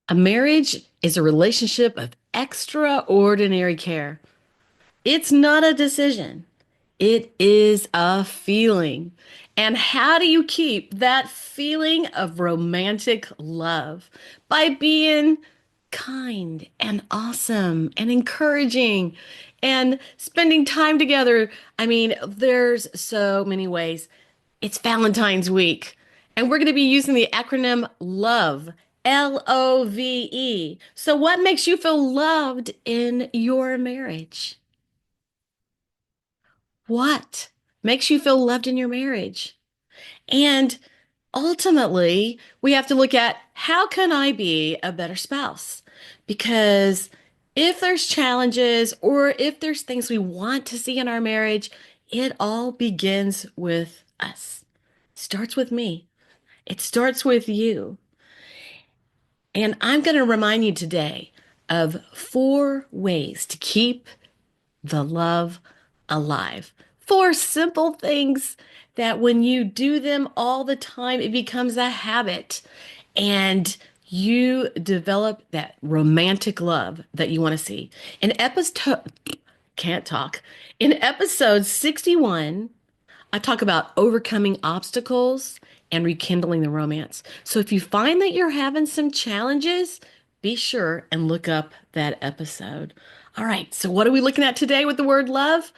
A marriage is a relationship of extraordinary care. It's not a decision, it is a feeling. And how do you keep that feeling of romantic love? By being kind and awesome and encouraging and spending time together. I mean, there's so many ways. It's Valentine's week, and we're going to be using the acronym LOVE, LOVE. So, what makes you feel loved in your marriage? What makes you feel loved in your marriage? And ultimately, we have to look at how can I be a better spouse? Because if there's challenges or if there's things we want to see in our marriage, it all begins with us. Starts with me. It starts with you. And I'm going to remind you today of 4 ways to keep the love alive. 4 simple things that when you do them all the time, it becomes a habit and you develop that romantic love that you want to see. In episode, can't talk. In episode 61, I talk about overcoming obstacles and rekindling the romance. So if you find that you're having some challenges, be sure and look up that episode. All right, so what are we looking at today with the word love?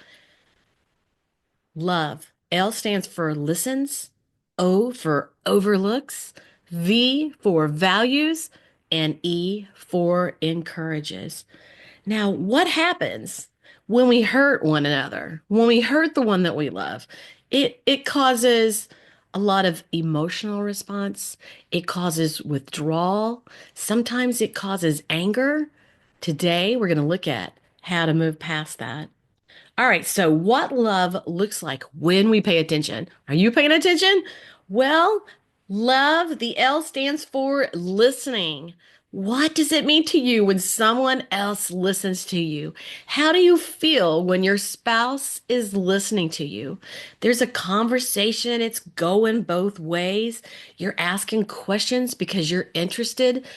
Love. L stands for listens, O for overlooks, V for values, and E for encourages. Now, what happens when we hurt one another? When we hurt the one that we love, it causes a lot of emotional response. It causes withdrawal. Sometimes it causes anger. Today, we're going to look at how to move past that. All right, so what love looks like when we pay attention. Are you paying attention? Well, love, the L stands for listening. What does it mean to you when someone else listens to you? How do you feel when your spouse is listening to you? There's a conversation, it's going both ways. You're asking questions because you're interested.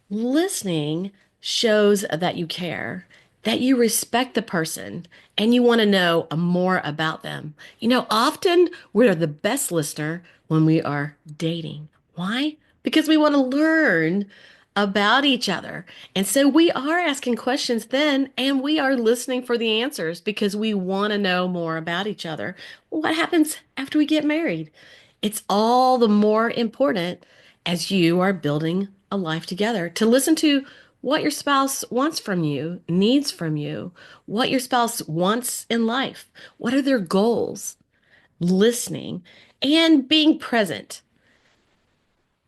Listening shows that you care, that you respect the person, and you want to know more about them. Often we're the best listener when we are dating. Why? Because we want to learn about each other. And so we are asking questions then, and we are listening for the answers because we want to know more about each other. What happens after we get married? It's all the more important as you are building a life together to listen to what your spouse wants from you, needs from you, what your spouse wants in life, what are their goals, listening and being present,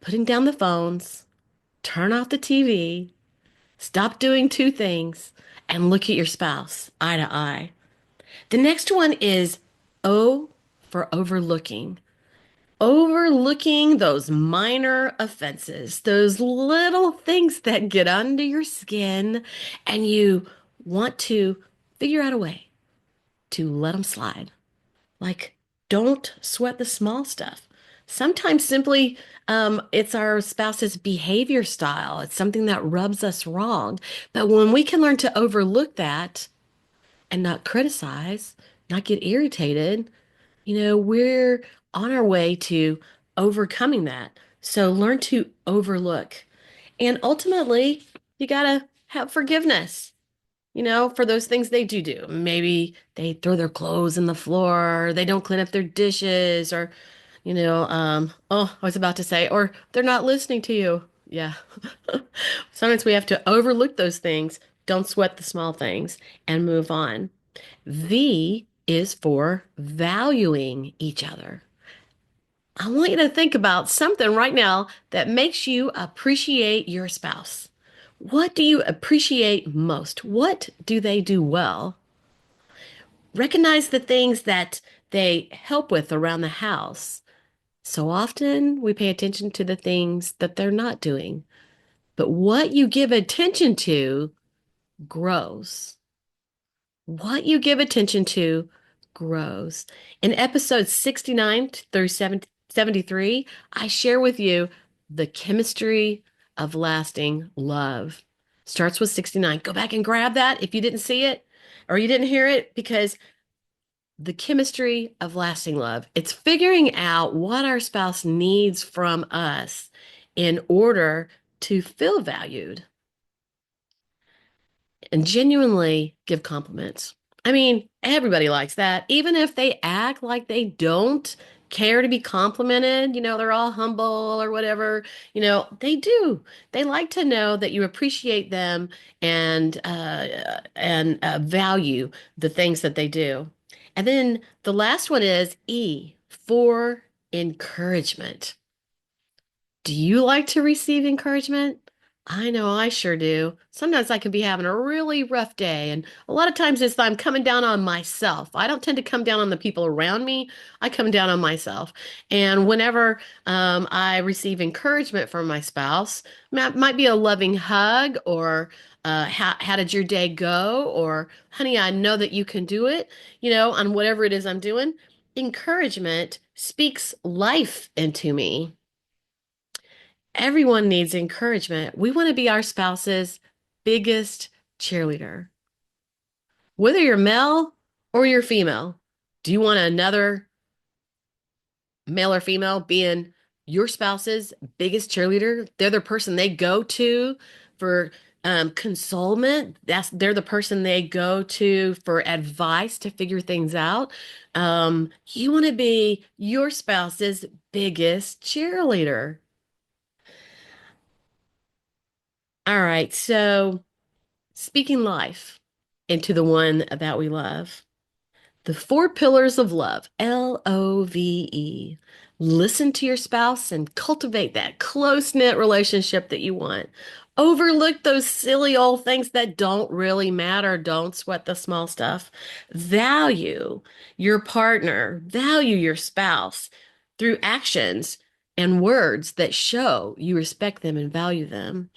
putting down the phones, turn off the TV, stop doing 2 things, and look at your spouse eye to eye. The next one is O for overlooking. Overlooking those minor offenses, those little things that get under your skin, and you want to figure out a way to let them slide. Like, don't sweat the small stuff. Sometimes simply it's our spouse's behavior style. It's something that rubs us wrong. But when we can learn to overlook that and not criticize, not get irritated, we're on our way to overcoming that. So learn to overlook. And ultimately, you got to have forgiveness, for those things they do. Maybe they throw their clothes in the floor, they don't clean up their dishes, or, oh, I was about to say, or they're not listening to you. Yeah. Sometimes we have to overlook those things, don't sweat the small things, and move on. V is for valuing each other. I want you to think about something right now that makes you appreciate your spouse. What do you appreciate most? What do they do well? Recognize the things that they help with around the house. So often we pay attention to the things that they're not doing, but what you give attention to grows. What you give attention to grows. In episode 69 through 73, I share with you the chemistry of lasting love. Starts with 69. Go back and grab that if you didn't see it or you didn't hear it, because the chemistry of lasting love, it's figuring out what our spouse needs from us in order to feel valued and genuinely give compliments. I mean, everybody likes that. Even if they act like they don't care to be complimented, they're all humble or whatever, they do. They like to know that you appreciate them and value the things that they do. And then the last one is E for encouragement. Do you like to receive encouragement? I know I sure do. Sometimes I can be having a really rough day, and a lot of times it's I'm coming down on myself. I don't tend to come down on the people around me. I come down on myself. And whenever I receive encouragement from my spouse, might be a loving hug or how did your day go? Or honey, I know that you can do it, on whatever it is I'm doing. Encouragement speaks life into me. Everyone needs encouragement. We want to be our spouse's biggest cheerleader. Whether you're male or you're female, do you want another male or female being your spouse's biggest cheerleader? They're the person they go to for consolement. They're the person they go to for advice to figure things out. You want to be your spouse's biggest cheerleader. All right, so speaking life into the one that we love. The four pillars of love, LOVE. Listen to your spouse and cultivate that close-knit relationship that you want. Overlook those silly old things that don't really matter. Don't sweat the small stuff. Value your partner, value your spouse through actions and words that show you respect them and value them.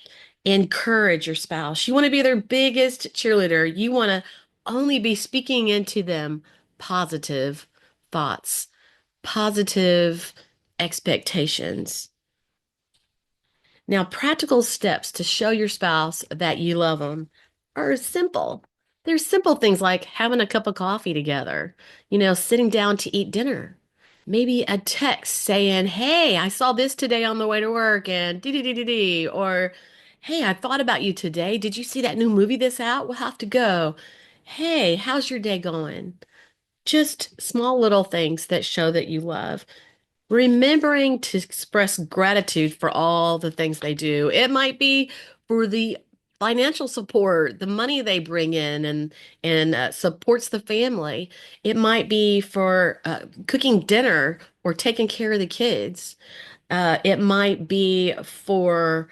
Encourage your spouse. You want to be their biggest cheerleader. You want to only be speaking into them positive thoughts, positive expectations. Now, practical steps to show your spouse that you love them are simple. There's simple things like having a cup of coffee together, sitting down to eat dinner. Maybe a text saying, "Hey, I saw this today on the way to work," and dee dee dee dee dee, or "Hey, I thought about you today. Did you see that new movie that's out? We'll have to go. Hey, how's your day going?" Just small little things that show that you love. Remembering to express gratitude for all the things they do. It might be for the financial support, the money they bring in and supports the family. It might be for cooking dinner or taking care of the kids. It might be for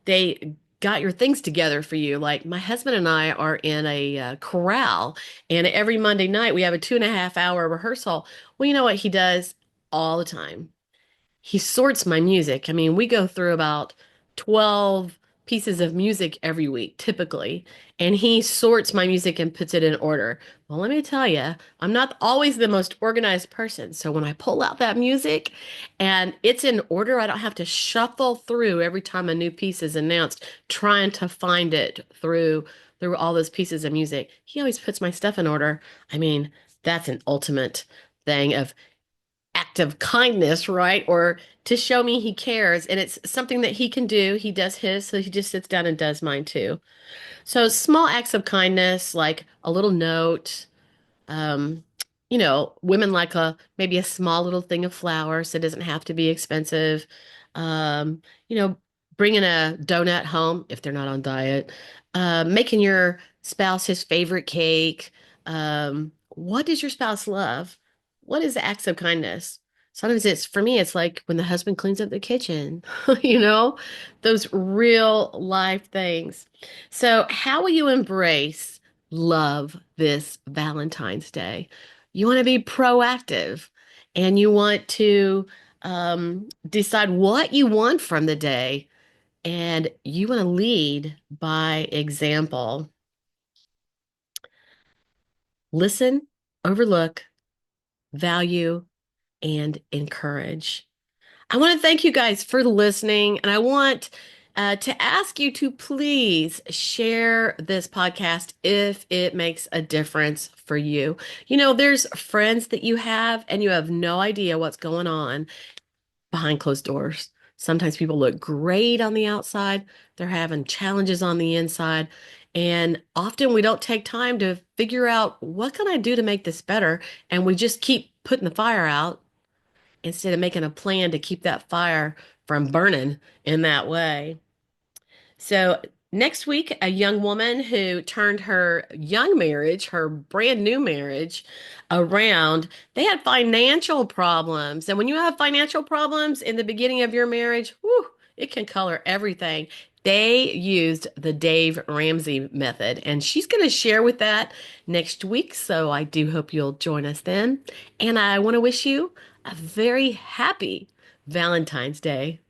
they got your things together for you. Like my husband and I are in a chorale, and every Monday night we have a 2.5 hour rehearsal. Well, you know what he does all the time? He sorts my music. I mean, we go through about 12 pieces of music every week, typically, and he sorts my music and puts it in order. Well, let me tell you, I'm not always the most organized person. So when I pull out that music and it's in order, I don't have to shuffle through every time a new piece is announced, trying to find it through all those pieces of music. He always puts my stuff in order. I mean, that's an ultimate thing of act of kindness, right? Or to show me he cares. And it's something that he can do. He does his, so he just sits down and does mine too. So small acts of kindness, like a little note, um, women like maybe a small little thing of flowers. So it doesn't have to be expensive. Um, you know, bringing a donut home if they're not on diet. Making your spouse his favorite cake. What does your spouse love? What is the acts of kindness? Sometimes it's for me, it's like when the husband cleans up the kitchen, you know, those real life things. So, how will you embrace love this Valentine's Day? You want to be proactive and you want to decide what you want from the day, and you want to lead by example. Listen, overlook, value, and encourage. I want to thank you guys for listening, and I want to ask you to please share this podcast if it makes a difference for you. There's friends that you have, and you have no idea what's going on behind closed doors. Sometimes people look great on the outside, they're having challenges on the inside. And often we don't take time to figure out what can I do to make this better? And we just keep putting the fire out instead of making a plan to keep that fire from burning in that way. So next week, a young woman who turned her young marriage, her brand new marriage, around, they had financial problems. And when you have financial problems in the beginning of your marriage, whew, it can color everything. They used the Dave Ramsey method, and she's going to share with that next week. So I do hope you'll join us then. And I want to wish you a very happy Valentine's Day.